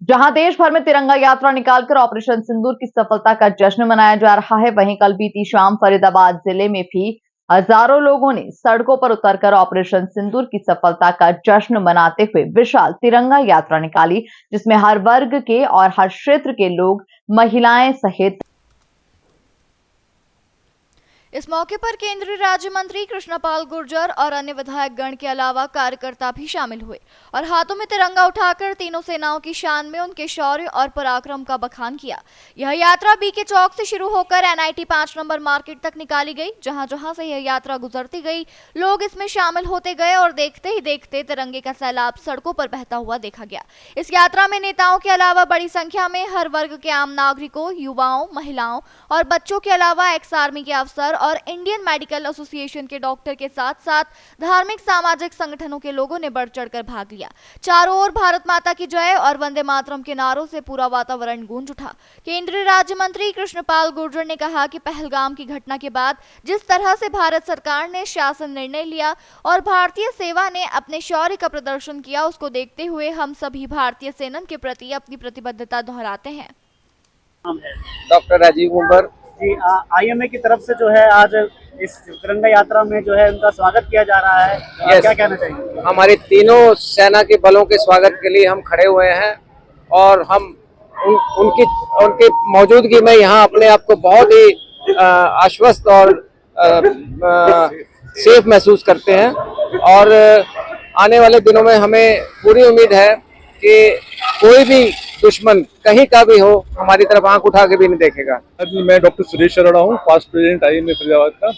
जहां देश भर में तिरंगा यात्रा निकालकर ऑपरेशन सिंदूर की सफलता का जश्न मनाया जा रहा है, वहीं कल बीती शाम फरीदाबाद जिले में भी हजारों लोगों ने सड़कों पर उतरकर ऑपरेशन सिंदूर की सफलता का जश्न मनाते हुए विशाल तिरंगा यात्रा निकाली, जिसमें हर वर्ग के और हर क्षेत्र के लोग, महिलाएं सहित। इस मौके पर केंद्रीय राज्य मंत्री कृष्णपाल गुर्जर और अन्य विधायक गण के अलावा कार्यकर्ता भी शामिल हुए और हाथों में तिरंगा उठाकर तीनों सेनाओं की शान में उनके शौर्य और पराक्रम का बखान किया। यह यात्रा बीके चौक से शुरू होकर NIT 5 नंबर मार्केट तक निकाली गई। जहां जहां से यह यात्रा गुजरती गई, लोग इसमें शामिल होते गए और देखते ही देखते तिरंगे का सैलाब सड़कों पर बहता हुआ देखा गया। इस यात्रा में नेताओं के अलावा बड़ी संख्या में हर वर्ग के आम नागरिकों, युवाओं, महिलाओं और बच्चों के अलावा एक्स आर्मी के अफसर और इंडियन मेडिकल एसोसिएशन के डॉक्टर के साथ साथ धार्मिक सामाजिक संगठनों के लोगों ने बढ़ चढ़कर भाग लिया। चारों ओर भारत माता की जय और वंदे मातरम के नारों से पूरा वातावरण गूंज उठा। केंद्रीय राज्य मंत्री कृष्णपाल गुर्जर ने कहा कि पहलगाम की घटना के बाद जिस तरह से भारत सरकार ने शासन निर्णय लिया और भारतीय सेना ने अपने शौर्य का प्रदर्शन किया, उसको देखते हुए हम सभी भारतीय सेना के प्रति अपनी प्रतिबद्धता दोहराते हैं। डॉक्टर राजीव कुमार जी, IMA की तरफ से जो है आज इस तिरंगा यात्रा में जो है उनका स्वागत किया जा रहा है। क्या कहना चाहिए? हमारे तीनों सेना के बलों के स्वागत के लिए हम खड़े हुए हैं और हम उनकी मौजूदगी में यहाँ अपने आप को बहुत ही आश्वस्त और सेफ महसूस करते हैं और आने वाले दिनों में हमें पूरी उम्मीद है कि कोई भी दुश्मन कहीं का भी हो हमारी तरफ आंख उठा के भी नहीं देखेगा। मैं डॉक्टर सुरेश अरोड़ा हूँ, पास्ट प्रेसिडेंट IMA फरीदाबाद का।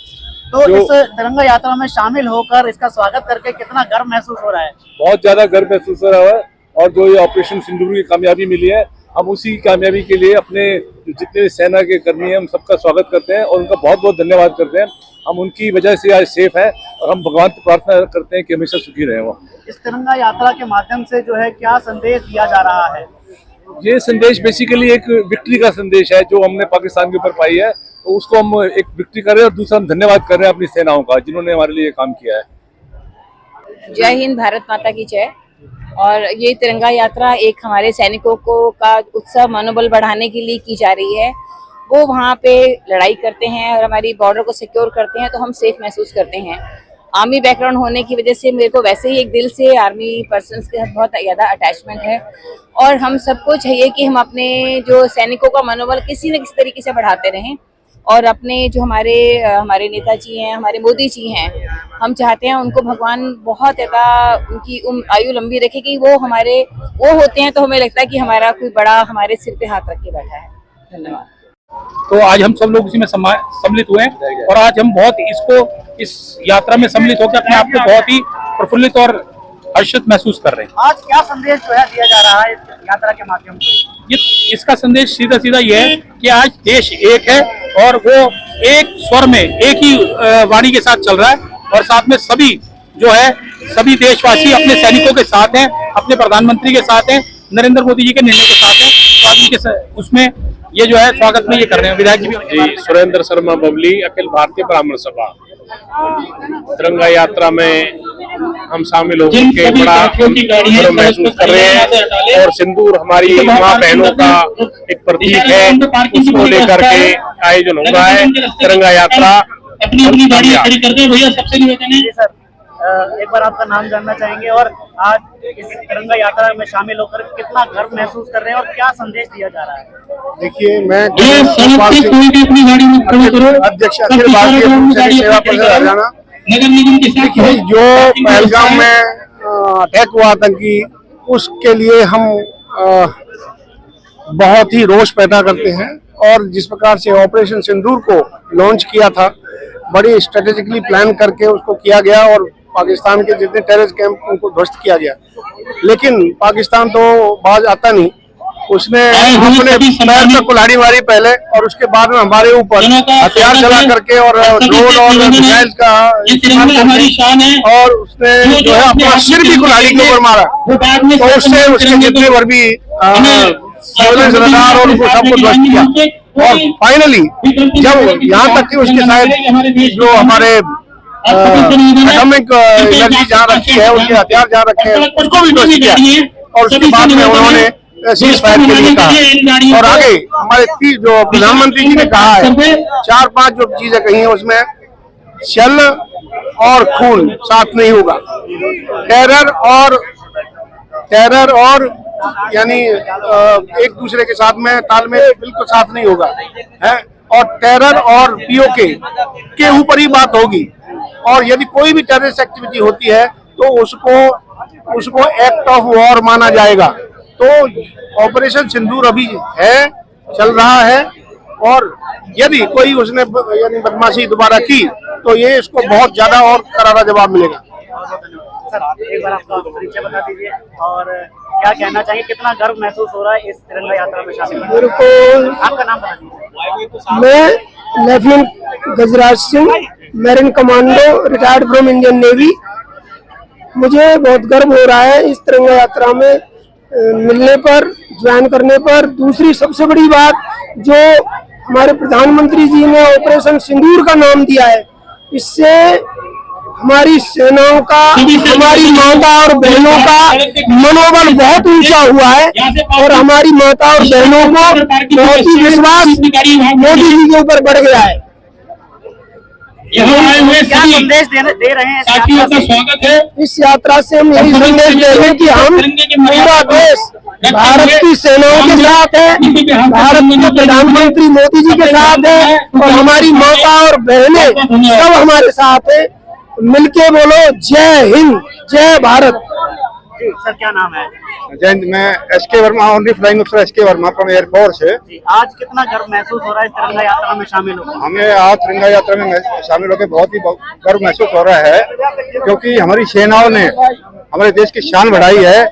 तो इस तिरंगा यात्रा में शामिल होकर इसका स्वागत करके कितना गर्व महसूस हो रहा है? बहुत ज्यादा गर्व महसूस हो रहा है और जो ये ऑपरेशन सिंदूर की कामयाबी मिली है, हम उसी कामयाबी के लिए अपने जितने सेना के कर्मी हैं हम सबका स्वागत करते हैं और उनका बहुत बहुत धन्यवाद करते हैं। हम उनकी वजह से आज सेफ है और हम भगवान से प्रार्थना करते हैं कि हमेशा सुखी रहे वो। इस तिरंगा यात्रा के माध्यम से जो है क्या संदेश दिया जा रहा है? ये संदेश बेसिकली एक विक्ट्री का संदेश है जो हमने पाकिस्तान के ऊपर पाई है, तो उसको हम एक विक्ट्री कर रहे हैं और दूसरा हम धन्यवाद कर रहे हैं अपनी सेनाओं का जिन्होंने हमारे लिए काम किया है। जय हिंद, भारत माता की जय। और ये तिरंगा यात्रा एक हमारे सैनिकों को का उत्साह मनोबल बढ़ाने के लिए की जा रही है। वो वहाँ पे लड़ाई करते हैं और हमारी बॉर्डर को सिक्योर करते हैं, तो हम सेफ महसूस करते हैं। आर्मी बैकग्राउंड होने की वजह से मेरे को वैसे ही एक दिल से आर्मी पर्सन्स के साथ बहुत ज़्यादा अटैचमेंट है और हम सबको चाहिए कि हम अपने जो सैनिकों का मनोबल किसी न किसी तरीके से बढ़ाते रहें और अपने जो हमारे नेताजी हैं, हमारे मोदी जी हैं, हम चाहते हैं उनको भगवान बहुत ज़्यादा उनकी आयु लंबी रखे कि वो होते हैं तो हमें लगता है कि हमारा कोई बड़ा हमारे सिर पे हाथ रख के बैठा है। धन्यवाद। तो आज हम सब लोग इसी में सम्मिलित हुए हैं और आज हम बहुत इस यात्रा में सम्मिलित होकर अपने आप को बहुत ही प्रफुल्लित और हर्षित महसूस कर रहे हैं। आज क्या संदेश जो है दिया जा रहा है इस यात्रा के माध्यम से? इसका संदेश सीधा सीधा ये है कि आज देश एक है और वो एक स्वर में एक ही वाणी के साथ चल रहा है और साथ में सभी जो है सभी देशवासी अपने सैनिकों के साथ हैं, अपने प्रधानमंत्री के साथ हैं, नरेंद्र मोदी जी के निर्णय के साथ हैं। तो आज उनके उसमें ये जो है स्वागत में ये कर रहे हैं विधायक जी। सुरेंद्र शर्मा बबली, अखिल भारतीय ब्राह्मण सभा। तिरंगा यात्रा में हम शामिल होकर बड़ा गर्व महसूस कर रहे हैं और सिंदूर हमारी माँ बहनों का एक प्रतीक है, उसको लेकर के आयोजन हो रहा है तिरंगा यात्रा। एक बार आपका नाम जानना चाहेंगे और आज इस तिरंगा यात्रा में शामिल होकर कितना गर्व महसूस कर रहे हैं और क्या संदेश दिया जा रहा है? देखिए, मैं अध्यक्ष अखिल भारतीय सेवा परिषद हरियाणा। देखिए, जो पहलगाम में अटैक हुआ आतंकी, उसके लिए हम बहुत ही रोष पैदा करते हैं और जिस प्रकार से ऑपरेशन सिंदूर को लॉन्च किया था, बड़ी स्ट्रेटेजिकली प्लान करके उसको किया गया और पाकिस्तान के जितने टेररिस्ट कैंप उनको ध्वस्त किया गया। लेकिन पाकिस्तान तो बाज आता नहीं, उसने अपने पैर में कुल्हाड़ी मारी पहले और उसके बाद में हमारे ऊपर हथियार चला करके और ड्रोन और मिसाइल का इस्तेमाल करके और उसने जो है अपना सिर भी कुल्हाड़ी के ऊपर मारा। तो उससे उसके जितने पर भी रडार और उनको सबको ध्वस्त किया और फाइनली जब यहाँ तक कि उसके शायद जो हमारे एटॉमिक एनर्जी जहाँ रखी है, उनके हथियार जहाँ रखे हैं, उसको भी ध्वस्त किया और उसके बाद में उन्होंने सीज फायर के लिए कहा। और आगे हमारे जो प्रधानमंत्री जी ने कहा है 4-5 जो चीजें कही है उसमें छल और खून साथ नहीं होगा, टेरर और यानी एक दूसरे के साथ में तालमेल बिल्कुल साथ नहीं होगा है, और टेरर और पीओके के ऊपर ही बात होगी। और यदि कोई भी टेररिस्ट एक्टिविटी होती है तो उसको एक्ट ऑफ वॉर माना जाएगा। तो ऑपरेशन सिंदूर अभी है, चल रहा है, और यदि कोई उसने यानी बदमाशी दोबारा की तो ये इसको बहुत ज्यादा और करारा जवाब मिलेगा। सर एक बार आपका परिचय बता दीजिए और क्या कहना चाहिए, कितना गर्व महसूस हो रहा है इस तिरंगा यात्रा में शामिल होने? मेरे को, आपका नाम बता दीजिए। मैं lieutenant Gajraj Singh, marine commando, retired from Indian navy. मुझे बहुत गर्व हो रहा है इस तिरंगा यात्रा में मिलने पर, ज्वाइन करने पर। दूसरी सबसे बड़ी बात, जो हमारे प्रधानमंत्री जी ने ऑपरेशन सिंदूर का नाम दिया है, इससे हमारी सेनाओं का, हमारी माता और बहनों का मनोबल बहुत ऊंचा हुआ है, और हमारी माता और बहनों को बहुत ही विश्वास मोदी जी के ऊपर बढ़ गया है। यहाँ आए हुए क्या संदेश दे रहे हैं साथियों का स्वागत है। इस यात्रा से हम यही संदेश दे रहे हैं कि हम पूरा देश भारत की सेनाओं के साथ है, भारत के प्रधानमंत्री मोदी जी के साथ है, और हमारी माता और बहनें सब हमारे साथ है। मिलके बोलो जय हिंद, जय भारत। सर क्या नाम है? जय, मैं S K Verma, only flying officer S K Verma from air force है। आज कितना गर्व महसूस हो रहा है इस तिरंगा यात्रा में शामिल हो? हमें आज तिरंगा यात्रा में शामिल होकर बहुत ही गर्व महसूस हो रहा है, क्योंकि हमारी सेनाओं ने हमारे देश की शान बढ़ाई है,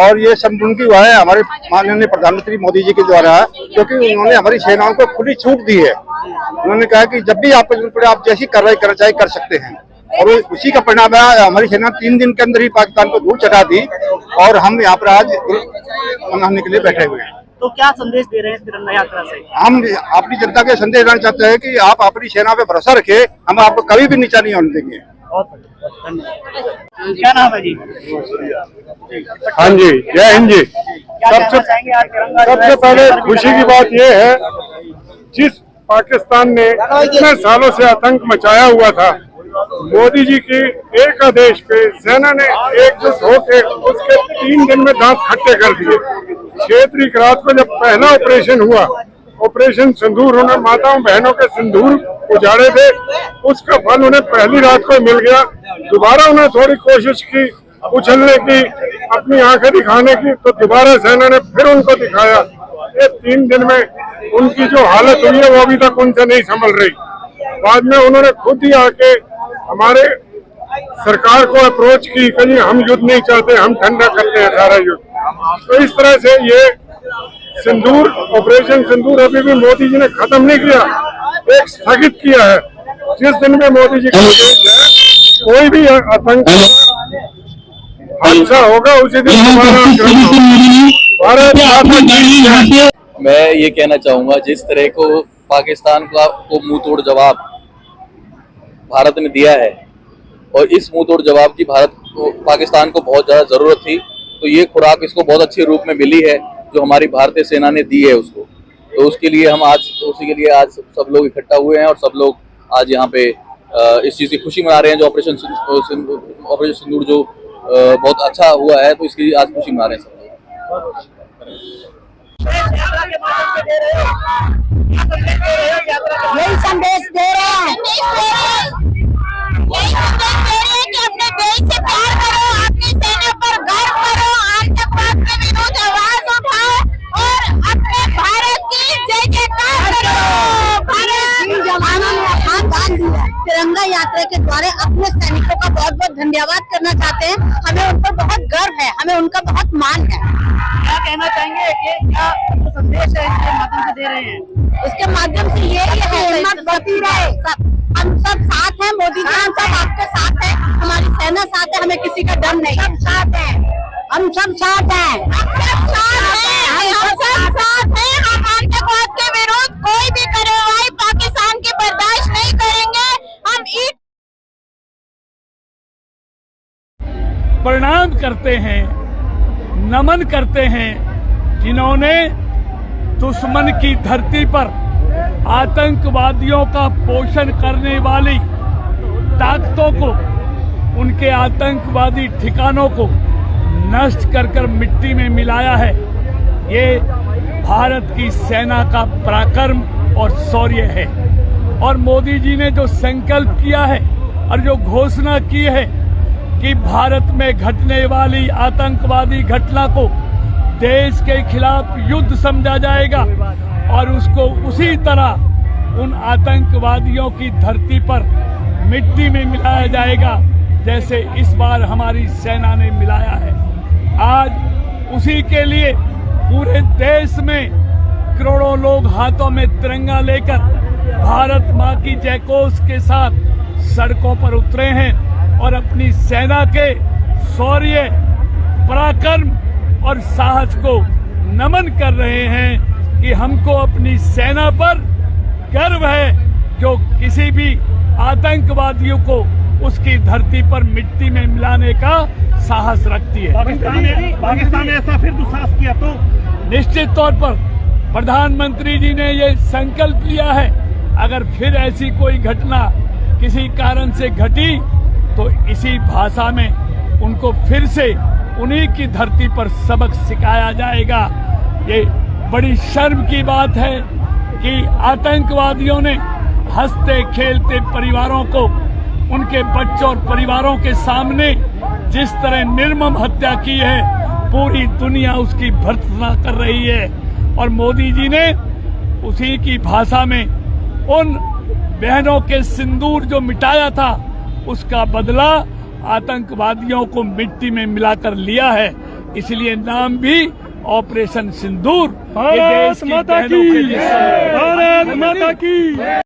और ये सब उनकी हुआ है हमारे माननीय प्रधानमंत्री मोदी जी के द्वारा, क्योंकि उन्होंने हमारी सेनाओं को खुली छूट दी है। उन्होंने कहा कि जब भी आपको जरूरत पड़े आप जैसी कार्रवाई करना चाहिए कर सकते हैं, और उसी का परिणाम है हमारी सेना 3 दिन के अंदर ही पाकिस्तान को धूल चटा दी, और हम यहाँ पर आज मनाने के लिए बैठे हुए हैं। तो क्या संदेश दे रहे हैं तिरंगा यात्रा से? हम अपनी जनता के संदेश देना चाहते हैं कि आप अपनी सेना पे भरोसा रखें, हम आपको कभी भी नीचा नहीं होने देंगे। क्या नाम है जी? हाँ जी, जय हिंद जी। सबसे पहले खुशी की बात यह है, जिस पाकिस्तान ने इतने सालों से आतंक मचाया हुआ था, मोदी जी की एक आदेश पे सेना ने एकजुट होकर उसके 3 दिन में दांत खट्टे कर दिए। 6 तारीख रात को जब पहला ऑपरेशन हुआ, ऑपरेशन सिंदूर, उन्हें माताओं बहनों के सिंदूर उजाड़े थे, उसका फल उन्हें पहली रात को मिल गया। दोबारा उन्हें थोड़ी कोशिश की उछलने की, अपनी आंखें दिखाने की, तो दोबारा सेना ने फिर उनको दिखाया। ये 3 दिन में उनकी जो हालत हुई है वो अभी तक उनसे नहीं संभल रही। बाद में उन्होंने खुद ही आके हमारे सरकार को अप्रोच की, कहीं हम युद्ध नहीं चाहते, हम ठंडा करते हैं सारा युद्ध। तो इस तरह से ये सिंदूर, ऑपरेशन सिंदूर अभी भी मोदी जी ने खत्म नहीं किया, एक स्थगित किया है। जिस दिन में मोदी जी का आदेश है, कोई भी आतंक हादसा होगा उसी दिन भारत। मैं ये कहना चाहूंगा, जिस तरह को पाकिस्तान को मुंह तोड़ जवाब भारत ने दिया है, और इस मुंह तोड़ जवाब की पाकिस्तान को बहुत ज्यादा जरूरत थी, तो ये खुराक इसको बहुत अच्छे रूप में मिली है जो हमारी भारतीय सेना ने दी है उसको। तो उसके लिए हम आज, उसी के लिए आज सब लोग इकट्ठा हुए हैं, और सब लोग आज यहाँ पे इस चीज की खुशी मना रहे हैं। जो ऑपरेशन सिंदूर जो बहुत अच्छा हुआ है, तो इसकी आज खुशी मना रहे हैं सब लोग। यही संदेश दे रहे हैं कि अपने देश से प्यार करो, अपनी सेना पर गर्व करो, आतंकवाद के विरुद्ध आवाज उठाओ, और अपने भारत की जय जयकार करो। भारत जवानों ने अपना दान दिया। तिरंगा यात्रा के द्वारा अपने सैनिकों का बहुत बहुत धन्यवाद करना चाहते हैं। हमें उन पर बहुत गर्व है, हमें उनका बहुत मान है। क्या कहना चाहेंगे कि क्या संदेश है इसके माध्यम से दे रहे हैं? इसके माध्यम से ये है हिम्मत बढ़ती रहे, हम सब साथ हैं, मोदी जी हम सब आपके साथ हैं, हमारी सेना साथ है, हमें किसी का डर नहीं। सब साथ हैं, हम सब साथ हैं, हम सब साथ हैं, हम सब साथ हैं। हम आतंकवाद के विरुद्ध कोई भी कार्रवाई पाकिस्तान की बर्दाश्त नहीं करेंगे। हम प्रणाम करते हैं, नमन करते हैं इन्होंने दुश्मन की धरती पर आतंकवादियों का पोषण करने वाली ताकतों को, उनके आतंकवादी ठिकानों को नष्ट कर मिट्टी में मिलाया है। ये भारत की सेना का पराक्रम और शौर्य है। और मोदी जी ने जो संकल्प किया है और जो घोषणा की है कि भारत में घटने वाली आतंकवादी घटना को देश के खिलाफ युद्ध समझा जाएगा और उसको उसी तरह उन आतंकवादियों की धरती पर मिट्टी में मिलाया जाएगा जैसे इस बार हमारी सेना ने मिलाया है। आज उसी के लिए पूरे देश में करोड़ों लोग हाथों में तिरंगा लेकर भारत मां की जयघोष के साथ सड़कों पर उतरे हैं और अपनी सेना के शौर्य, पराक्रम और साहस को नमन कर रहे हैं कि हमको अपनी सेना पर गर्व है जो किसी भी आतंकवादियों को उसकी धरती पर मिट्टी में मिलाने का साहस रखती है। पाकिस्तान ने ऐसा फिर दुस्साहस किया तो निश्चित तौर पर प्रधानमंत्री जी ने ये संकल्प लिया है, अगर फिर ऐसी कोई घटना किसी कारण से घटी तो इसी भाषा में उनको फिर से उन्हीं की धरती पर सबक सिखाया जाएगा। ये बड़ी शर्म की बात है कि आतंकवादियों ने हंसते खेलते परिवारों को, उनके बच्चों और परिवारों के सामने जिस तरह निर्मम हत्या की है, पूरी दुनिया उसकी भर्त्सना कर रही है। और मोदी जी ने उसी की भाषा में उन बहनों के सिंदूर जो मिटाया था उसका बदला आतंकवादियों को मिट्टी में मिलाकर लिया है। इसलिए नाम भी ऑपरेशन सिंदूर। भारत माता की।